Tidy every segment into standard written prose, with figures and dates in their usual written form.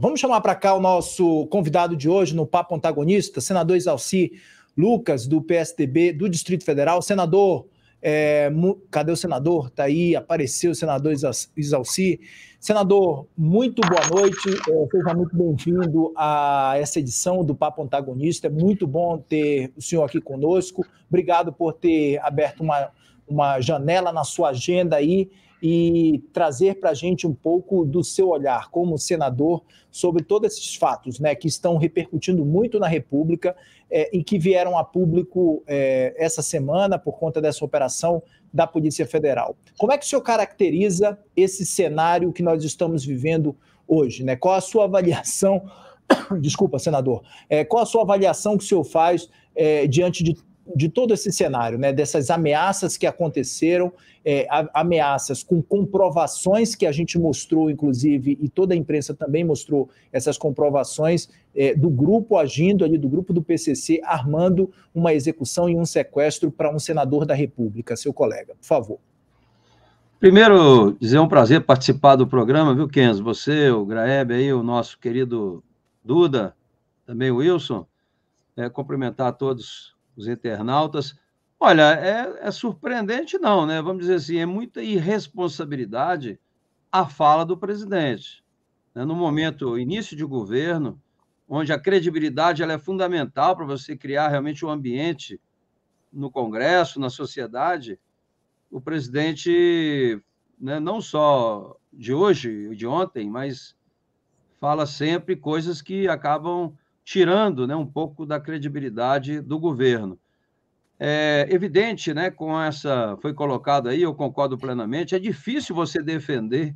Vamos chamar para cá o nosso convidado de hoje no Papo Antagonista, senador Isalci Lucas, do PSDB do Distrito Federal. Senador, cadê o senador? Está aí, apareceu o senador Isalci. Senador, muito boa noite, seja muito bem-vindo a essa edição do Papo Antagonista. É muito bom ter o senhor aqui conosco. Obrigado por ter aberto uma janela na sua agenda aí e trazer para a gente um pouco do seu olhar como senador sobre todos esses fatos, né, que estão repercutindo muito na República e que vieram a público essa semana por conta dessa operação da Polícia Federal. Como é que o senhor caracteriza esse cenário que nós estamos vivendo hoje, né? Qual a sua avaliação, desculpa, senador, qual a sua avaliação que o senhor faz diante de todo esse cenário, né, dessas ameaças que aconteceram, ameaças com comprovações que a gente mostrou, inclusive, e toda a imprensa também mostrou essas comprovações do grupo agindo ali, do grupo do PCC, armando uma execução e um sequestro para um senador da República, seu colega, por favor. Primeiro, dizer um prazer participar do programa, viu, Kenzo? Você, o Graeb, aí, o nosso querido Duda, também o Wilson, cumprimentar a todos os internautas. Olha, é surpreendente não, né? Vamos dizer assim, é muita irresponsabilidade a fala do presidente, né? No momento, início de governo, onde a credibilidade ela é fundamental para você criar realmente um ambiente no Congresso, na sociedade, o presidente, né, não só de hoje, de ontem, mas fala sempre coisas que acabam tirando, né, um pouco da credibilidade do governo. É evidente, né, com essa, foi colocado aí, eu concordo plenamente, é difícil você defender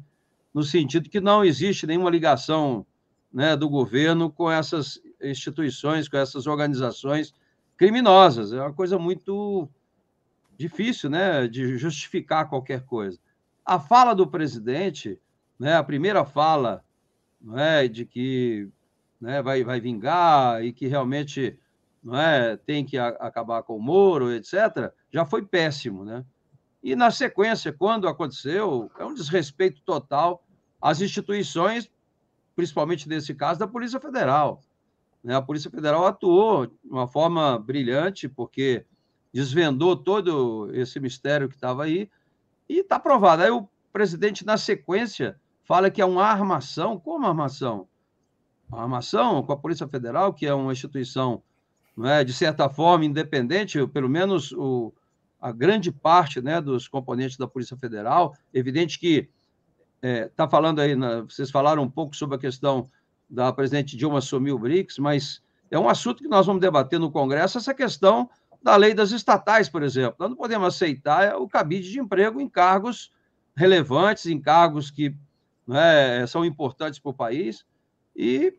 no sentido que não existe nenhuma ligação, né, do governo com essas instituições, com essas organizações criminosas. É uma coisa muito difícil, né, de justificar qualquer coisa. A fala do presidente, né, a primeira fala, não é, de que, né, vai vingar e que realmente, não é, tem que acabar com o Moro, etc., já foi péssimo, né? E, na sequência, quando aconteceu, é um desrespeito total às instituições, principalmente nesse caso, da Polícia Federal, né? A Polícia Federal atuou de uma forma brilhante, porque desvendou todo esse mistério que estava aí, e está provado. Aí o presidente, na sequência, fala que é uma armação. Como armação? Uma armação com a Polícia Federal, que é uma instituição, não é, de certa forma, independente, pelo menos a grande parte, né, dos componentes da Polícia Federal. Evidente que está falando aí, vocês falaram um pouco sobre a questão da presidente Dilma assumir o BRICS, mas é um assunto que nós vamos debater no Congresso, essa questão da lei das estatais, por exemplo. Nós não podemos aceitar o cabide de emprego em cargos relevantes, em cargos que, né, são importantes para o país, e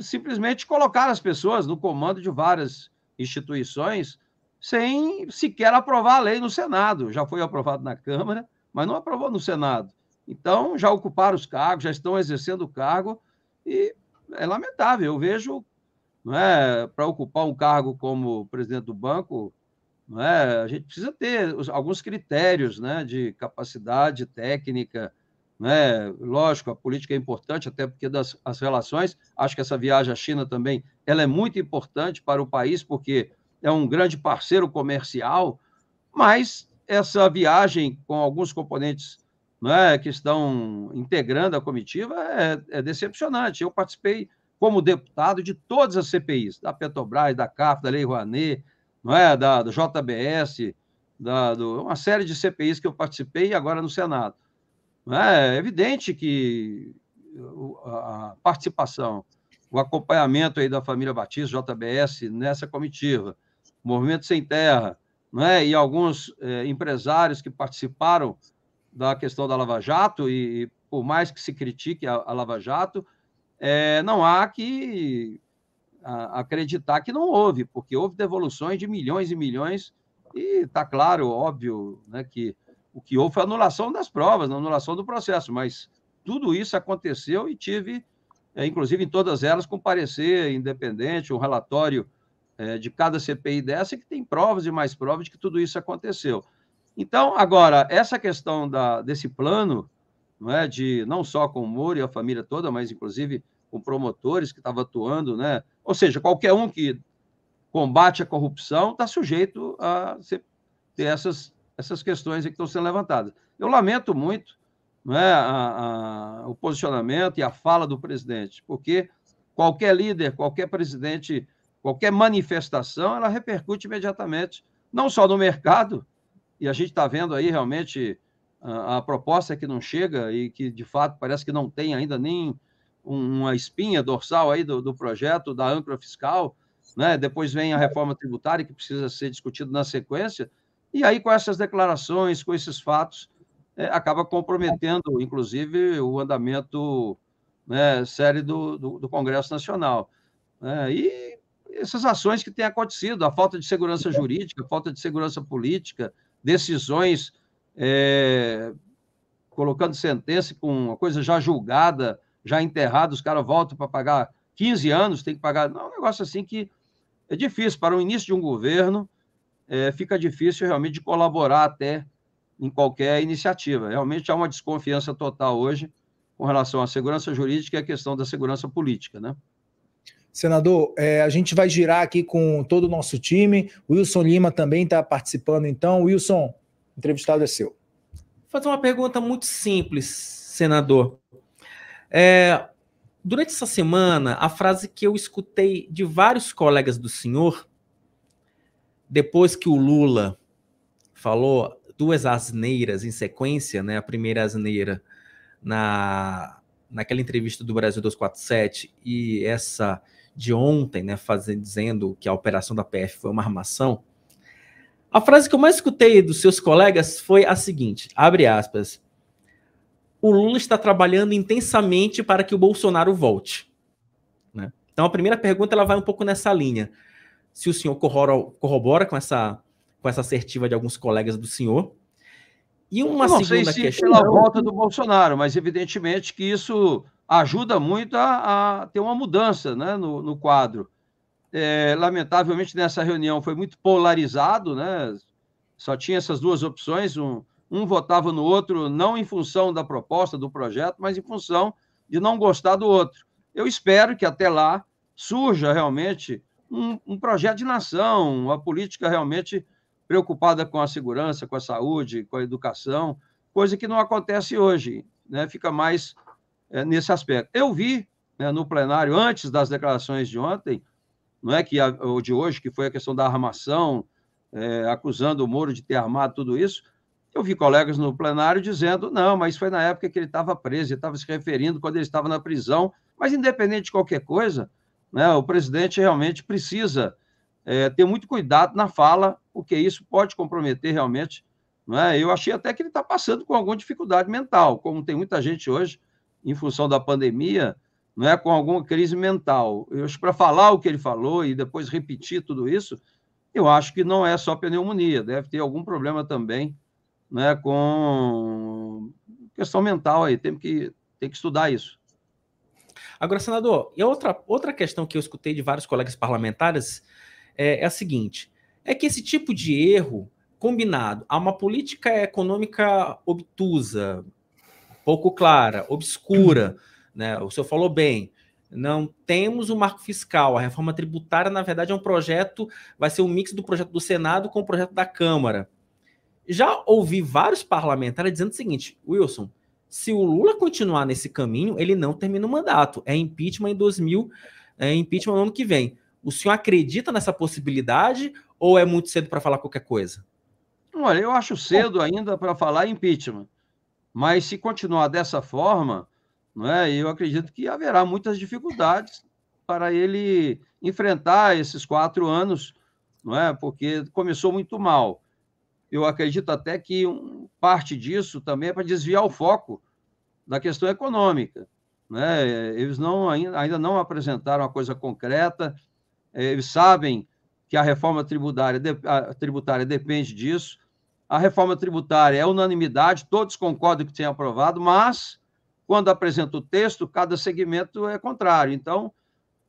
simplesmente colocar as pessoas no comando de várias instituições sem sequer aprovar a lei no Senado. Já foi aprovado na Câmara, mas não aprovou no Senado. Então, já ocuparam os cargos, já estão exercendo o cargo, e é lamentável. Eu vejo, não é, para ocupar um cargo como presidente do banco, não é, a gente precisa ter alguns critérios, né, de capacidade técnica, né? Lógico, a política é importante, até porque as relações, acho que essa viagem à China também, ela é muito importante para o país, porque é um grande parceiro comercial, mas essa viagem com alguns componentes, né, que estão integrando a comitiva é decepcionante. Eu participei como deputado de todas as CPIs, da Petrobras, da CAF, da Lei Rouanet, não é, do JBS, uma série de CPIs que eu participei, e agora no Senado. É evidente que a participação, o acompanhamento aí da família Batista, JBS, nessa comitiva, Movimento Sem Terra, não é? E alguns empresários que participaram da questão da Lava Jato, e por mais que se critique a Lava Jato, não há que acreditar que não houve, porque houve devoluções de milhões e milhões, e está claro, óbvio, né, que o que houve foi a anulação das provas, a anulação do processo, mas tudo isso aconteceu e tive, inclusive em todas elas, com parecer independente, um relatório de cada CPI dessa, que tem provas e mais provas de que tudo isso aconteceu. Então, agora, essa questão desse plano, não é, de não só com o Moro e a família toda, mas inclusive com promotores que estavam atuando, né? Ou seja, qualquer um que combate a corrupção está sujeito a ter essas questões que estão sendo levantadas. Eu lamento muito, não é, o posicionamento e a fala do presidente, porque qualquer líder, qualquer presidente, qualquer manifestação, ela repercute imediatamente, não só no mercado, e a gente está vendo aí realmente a proposta que não chega e que, de fato, parece que não tem ainda nem uma espinha dorsal aí do projeto da âncora fiscal, né? Depois vem a reforma tributária, que precisa ser discutida na sequência, e aí, com essas declarações, com esses fatos, acaba comprometendo, inclusive, o andamento, né, sério do Congresso Nacional. E essas ações que têm acontecido, a falta de segurança jurídica, a falta de segurança política, decisões colocando sentença com uma coisa já julgada, já enterrada, os caras voltam para pagar 15 anos, tem que pagar. Não, é um negócio assim que é difícil. Para o início de um governo, fica difícil realmente de colaborar até em qualquer iniciativa. Realmente há uma desconfiança total hoje com relação à segurança jurídica e à questão da segurança política, né? Senador, a gente vai girar aqui com todo o nosso time. O Wilson Lima também está participando, então. Wilson, o entrevistado é seu. Vou fazer uma pergunta muito simples, senador. Durante essa semana, a frase que eu escutei de vários colegas do senhor, depois que o Lula falou duas asneiras em sequência, né? A primeira asneira naquela entrevista do Brasil 247 e essa de ontem, né, dizendo que a operação da PF foi uma armação. A frase que eu mais escutei dos seus colegas foi a seguinte, abre aspas, o Lula está trabalhando intensamente para que o Bolsonaro volte. Né? Então a primeira pergunta ela vai um pouco nessa linha. Se o senhor corrobora com essa assertiva de alguns colegas do senhor. E uma segunda questão... pela volta do Bolsonaro, mas evidentemente que isso ajuda muito a ter uma mudança, né, no quadro. Lamentavelmente, nessa reunião foi muito polarizado, né? Só tinha essas duas opções, um votava no outro, não em função da proposta, do projeto, mas em função de não gostar do outro. Eu espero que até lá surja realmente um projeto de nação, uma política realmente preocupada com a segurança, com a saúde, com a educação, coisa que não acontece hoje, né? Fica mais nesse aspecto. Eu vi, né, no plenário, antes das declarações de ontem, não é que o de hoje, que foi a questão da armação, acusando o Moro de ter armado tudo isso, eu vi colegas no plenário dizendo, não, mas foi na época que ele estava preso, ele estava se referindo quando ele estava na prisão, mas independente de qualquer coisa, né, o presidente realmente precisa ter muito cuidado na fala, porque isso pode comprometer realmente, não é? Eu achei até que ele está passando com alguma dificuldade mental, como tem muita gente hoje, em função da pandemia, não é, com alguma crise mental. Eu acho que para falar o que ele falou e depois repetir tudo isso, eu acho que não é só pneumonia, deve ter algum problema também, né, com questão mental aí, tem que estudar isso. Agora, senador, e outra questão que eu escutei de vários colegas parlamentares é a seguinte, é que esse tipo de erro, combinado a uma política econômica obtusa, pouco clara, obscura, né? O senhor falou bem, não temos o marco fiscal, a reforma tributária, na verdade, é um projeto, vai ser um mix do projeto do Senado com o projeto da Câmara. Já ouvi vários parlamentares dizendo o seguinte, Wilson, se o Lula continuar nesse caminho, ele não termina o mandato, é impeachment impeachment no ano que vem. O senhor acredita nessa possibilidade ou é muito cedo para falar qualquer coisa? Olha, eu acho cedo ainda para falar impeachment, mas se continuar dessa forma, não é, eu acredito que haverá muitas dificuldades para ele enfrentar esses 4 anos, não é, porque começou muito mal. Eu acredito até que parte disso também é para desviar o foco da questão econômica, né? Eles ainda não apresentaram uma coisa concreta, eles sabem que a reforma tributária depende disso. A reforma tributária é unanimidade, todos concordam que tenha aprovado, mas, quando apresenta o texto, cada segmento é contrário. Então,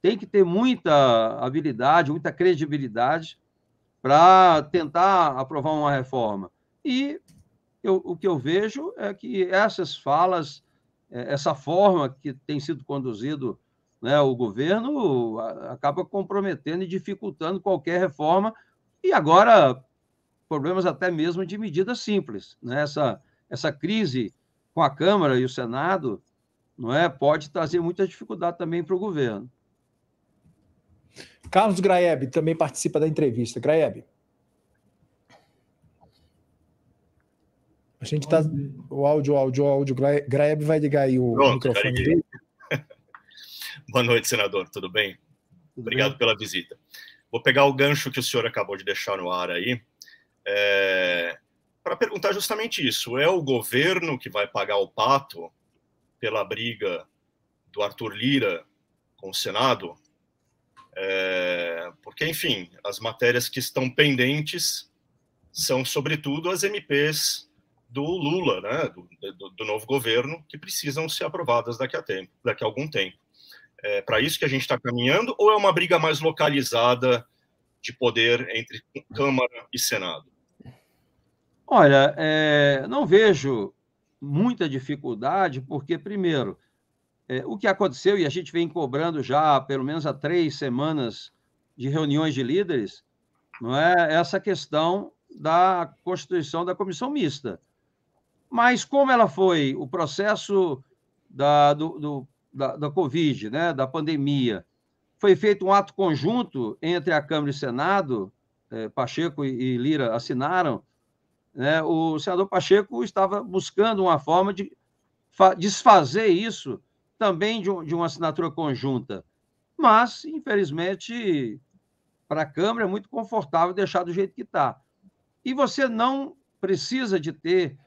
tem que ter muita habilidade, muita credibilidade para tentar aprovar uma reforma. E o que eu vejo é que essas falas, essa forma que tem sido conduzido né, o governo acaba comprometendo e dificultando qualquer reforma, e agora problemas até mesmo de medidas simples, né? Essa crise com a Câmara e o Senado, não é, pode trazer muita dificuldade também para o governo. Carlos Graeb também participa da entrevista. Graeb. A gente está... O áudio. Graeb vai ligar aí o microfone dele. Boa noite, senador. Tudo bem? Obrigado pela visita. Vou pegar o gancho que o senhor acabou de deixar no ar aí, para perguntar justamente isso. É o governo que vai pagar o pato pela briga do Arthur Lira com o Senado? Porque, enfim, as matérias que estão pendentes são, sobretudo, as MPs do Lula, né, do novo governo, que precisam ser aprovadas daqui a algum tempo. É para isso que a gente está caminhando, ou é uma briga mais localizada de poder entre Câmara e Senado? Olha, não vejo muita dificuldade, porque, primeiro, o que aconteceu, e a gente vem cobrando já pelo menos há 3 semanas de reuniões de líderes, não é essa questão da constituição da comissão mista. Mas como ela foi o processo da Covid, né, da pandemia, foi feito um ato conjunto entre a Câmara e o Senado, Pacheco e Lira assinaram, né, o senador Pacheco estava buscando uma forma de desfazer isso também de uma assinatura conjunta. Mas, infelizmente, para a Câmara é muito confortável deixar do jeito que está. E você não precisa de ter,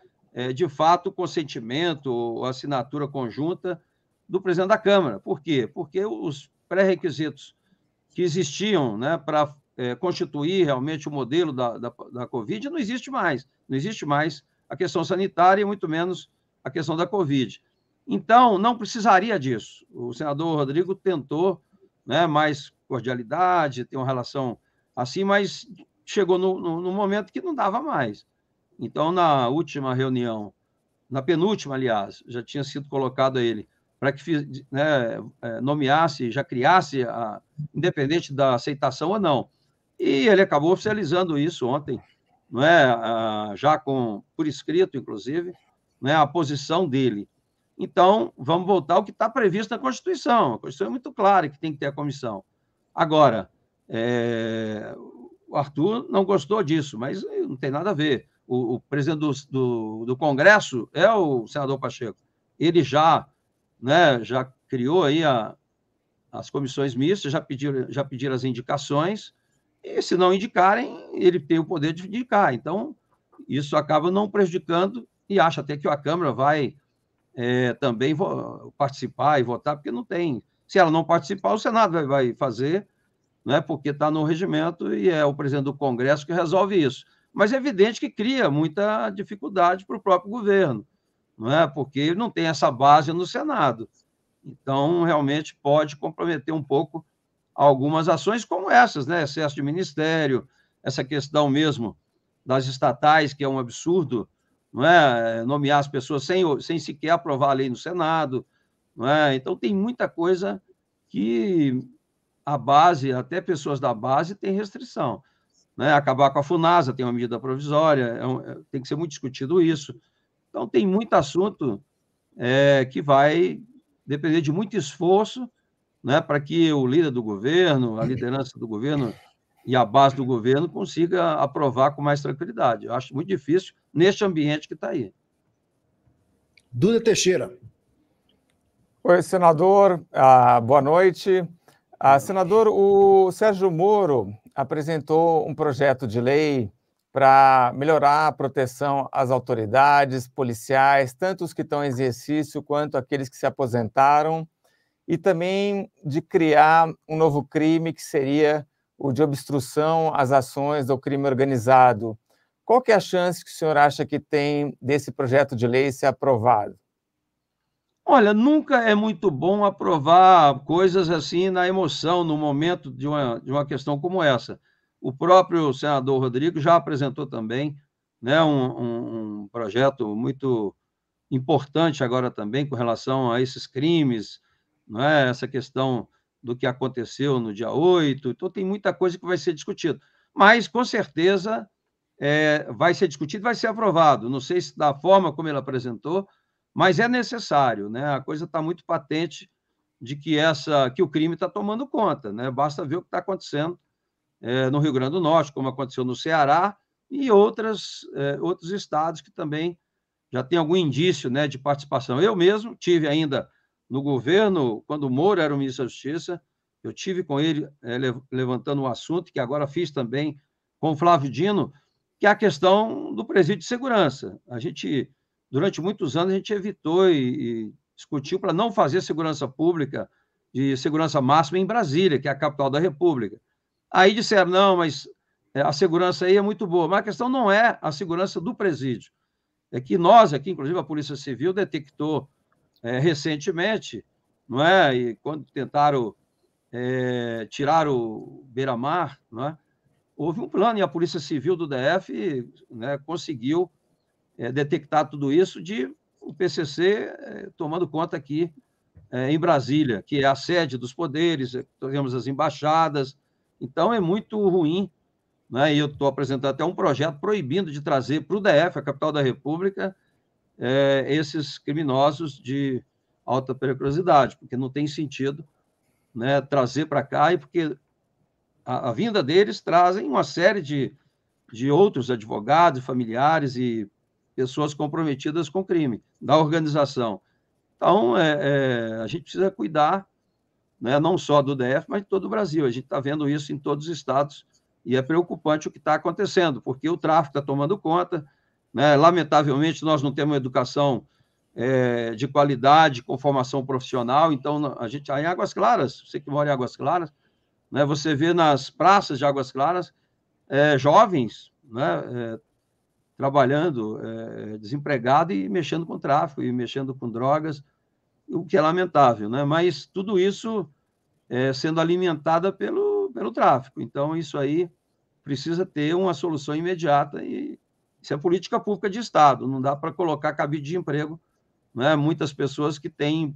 de fato, o consentimento ou assinatura conjunta do presidente da Câmara. Por quê? Porque os pré-requisitos que existiam, né, para constituir realmente o modelo da Covid não existe mais. Não existe mais a questão sanitária e muito menos a questão da Covid. Então, não precisaria disso. O senador Rodrigo tentou, né, mais cordialidade, ter uma relação assim, mas chegou no momento que não dava mais. Então, na última reunião, na penúltima, aliás, já tinha sido colocado a ele para que, né, nomeasse, já criasse, independente da aceitação ou não. E ele acabou oficializando isso ontem, não é? Já por escrito, inclusive, né, a posição dele. Então, vamos voltar ao que está previsto na Constituição. A Constituição é muito clara que tem que ter a comissão. Agora, o Arthur não gostou disso, mas não tem nada a ver. O presidente do Congresso é o senador Pacheco. Ele já criou aí as comissões mistas, já pediram as indicações, e se não indicarem, ele tem o poder de indicar. Então, isso acaba não prejudicando, e acho até que a Câmara vai também participar e votar, porque não tem. Se ela não participar, o Senado vai fazer, né, porque está no regimento e é o presidente do Congresso que resolve isso. Mas é evidente que cria muita dificuldade para o próprio governo, não é? Porque ele não tem essa base no Senado. Então, realmente, pode comprometer um pouco algumas ações como essas, né? Excesso de ministério, essa questão mesmo das estatais, que é um absurdo, não é? Nomear as pessoas sem sequer aprovar a lei no Senado, não é? Então, tem muita coisa que a base, até pessoas da base, têm restrição. Né? Acabar com a FUNASA tem uma medida provisória, tem que ser muito discutido isso. Então, tem muito assunto que vai depender de muito esforço, né, para que o líder do governo, a liderança do governo e a base do governo consiga aprovar com mais tranquilidade. Eu acho muito difícil neste ambiente que está aí. Duda Teixeira. Oi, senador. Boa noite. Senador, o Sérgio Moro apresentou um projeto de lei para melhorar a proteção às autoridades policiais, tanto os que estão em exercício quanto aqueles que se aposentaram, e também de criar um novo crime que seria o de obstrução às ações do crime organizado. Qual que é a chance que o senhor acha que tem desse projeto de lei ser aprovado? Olha, nunca é muito bom aprovar coisas assim na emoção, no momento de uma questão como essa. O próprio senador Rodrigo já apresentou também, né, um projeto muito importante agora também com relação a esses crimes, não é? Essa questão do que aconteceu no dia 8, então tem muita coisa que vai ser discutida. Mas, com certeza, vai ser discutido, vai ser aprovado. Não sei se da forma como ele apresentou, mas é necessário, né? A coisa está muito patente de que o crime está tomando conta, né? Basta ver o que está acontecendo no Rio Grande do Norte, como aconteceu no Ceará e outros estados que também já tem algum indício, né, de participação. Eu mesmo tive ainda no governo, quando o Moro era o ministro da Justiça, eu tive com ele levantando um assunto que agora fiz também com o Flávio Dino, que é a questão do presídio de segurança. A gente, durante muitos anos, a gente evitou e discutiu para não fazer segurança pública de segurança máxima em Brasília, que é a capital da República. Aí disseram, não, mas a segurança aí é muito boa. Mas a questão não é a segurança do presídio. É que nós aqui, inclusive a Polícia Civil, detectou recentemente, não é? E quando tentaram tirar o Beira-Mar, não é? Houve um plano e a Polícia Civil do DF, né, conseguiu detectar tudo isso de o PCC tomando conta aqui em Brasília, que é a sede dos poderes, temos as embaixadas. Então, é muito ruim, né? E eu estou apresentando até um projeto proibindo de trazer para o DF, a capital da República, esses criminosos de alta periculosidade, porque não tem sentido, né, trazer para cá, e porque a vinda deles trazem uma série de outros advogados, familiares e pessoas comprometidas com o crime, da organização. Então, a gente precisa cuidar, né, não só do DF, mas de todo o Brasil. A gente está vendo isso em todos os estados, e é preocupante o que está acontecendo, porque o tráfico está tomando conta, né? Lamentavelmente, nós não temos uma educação de qualidade, com formação profissional. Então, a gente, em Águas Claras, você que mora em Águas Claras, né, você vê nas praças de Águas Claras jovens, né, trabalhando, desempregado e mexendo com tráfico, e mexendo com drogas, o que é lamentável, né? Mas tudo isso sendo alimentada pelo tráfico. Então, isso aí precisa ter uma solução imediata, e isso é política pública de Estado, não dá para colocar cabide de emprego, né? Muitas pessoas que têm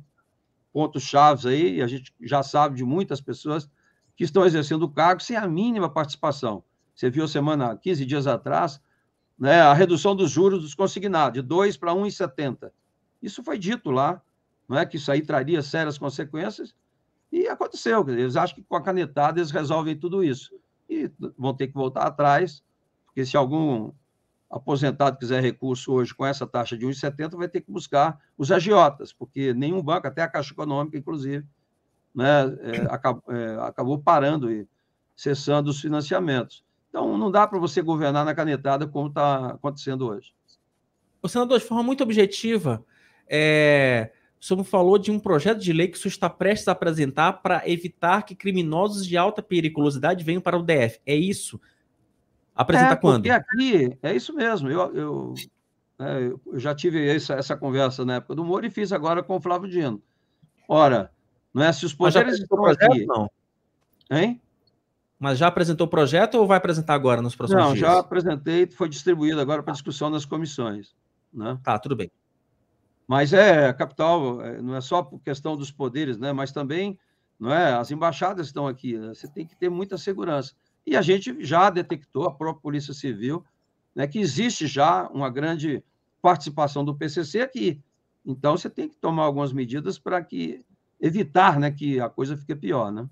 pontos chaves aí, e a gente já sabe de muitas pessoas que estão exercendo o cargo sem a mínima participação. Você viu 15 dias atrás, né, a redução dos juros dos consignados, de 2 para 1,70. Isso foi dito lá, não é, que isso aí traria sérias consequências, e aconteceu. Eles acham que com a canetada eles resolvem tudo isso. E vão ter que voltar atrás, porque se algum aposentado quiser recurso hoje com essa taxa de 1,70, vai ter que buscar os agiotas, porque nenhum banco, até a Caixa Econômica, inclusive, né, acabou parando e cessando os financiamentos. Então, não dá para você governar na canetada como está acontecendo hoje. O senador, de forma muito objetiva, o senhor falou de um projeto de lei que o senhor está prestes a apresentar para evitar que criminosos de alta periculosidade venham para o DF. É isso? Apresenta quando? Porque aqui, é isso mesmo. Eu já tive essa conversa na época do Moro e fiz agora com o Flávio Dino. Ora, não é se os poderes estão aqui... Não. Hein? Mas já apresentou o projeto ou vai apresentar agora, nos próximos dias? Não, já apresentei, foi distribuído agora para discussão nas comissões, né? Tá, tudo bem. Mas a capital não é só por questão dos poderes, né? Mas também, não é? As embaixadas estão aqui, né? Você tem que ter muita segurança. E a gente já detectou, a própria Polícia Civil, né, que existe já uma grande participação do PCC aqui. Então, você tem que tomar algumas medidas para evitar, né, que a coisa fique pior, né?